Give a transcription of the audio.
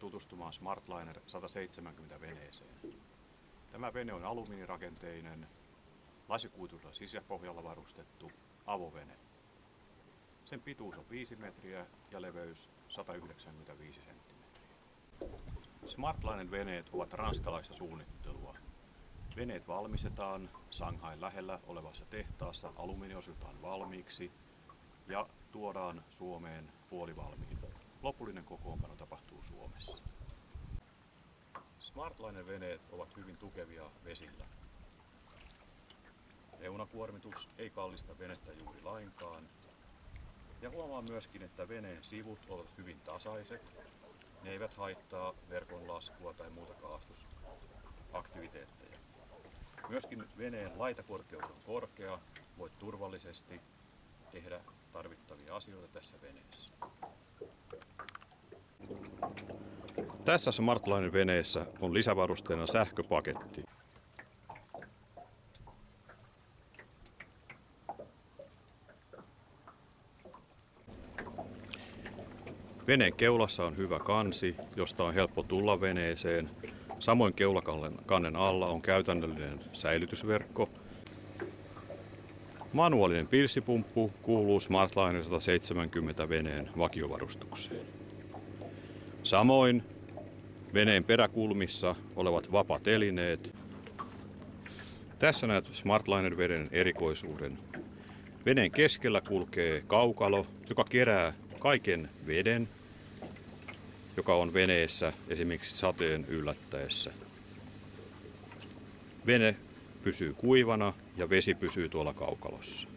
tutustumaan Smartliner 170 veneeseen. Tämä vene on alumiinirakenteinen, lasikuituisella sisäpohjalla varustettu avovene. Sen pituus on 5 metriä ja leveys 195 senttimetriä. Smartlinen veneet ovat ranskalaista suunnittelua. Veneet valmistetaan Shanghain lähellä olevassa tehtaassa alumiiniosiltaan valmiiksi ja tuodaan Suomeen puolivalmiina. Lopullinen kokoonpano tapahtuu Suomessa. Smartlinen veneet ovat hyvin tukevia vesillä. Reunakuormitus ei kallista venettä juuri lainkaan. Ja huomaa myöskin, että veneen sivut ovat hyvin tasaiset. Ne eivät haittaa verkon laskua tai muuta kalastusaktiviteetteja. Myöskin veneen laitakorkeus on korkea. Voit turvallisesti tehdä tarvittavia asioita tässä veneessä. Tässä Smartlinen veneessä on lisävarusteena sähköpaketti. Veneen keulassa on hyvä kansi, josta on helppo tulla veneeseen. Samoin keulakannen alla on käytännöllinen säilytysverkko. Manuaalinen pilssipumppu kuuluu Smartliner 170 veneen vakiovarustukseen. Samoin veneen peräkulmissa olevat vapatelineet. Tässä näet Smartliner veneen erikoisuuden. Veneen keskellä kulkee kaukalo, joka kerää kaiken veden, joka on veneessä esimerkiksi sateen yllättäessä. Vene pysyy kuivana ja vesi pysyy tuolla kaukalossa.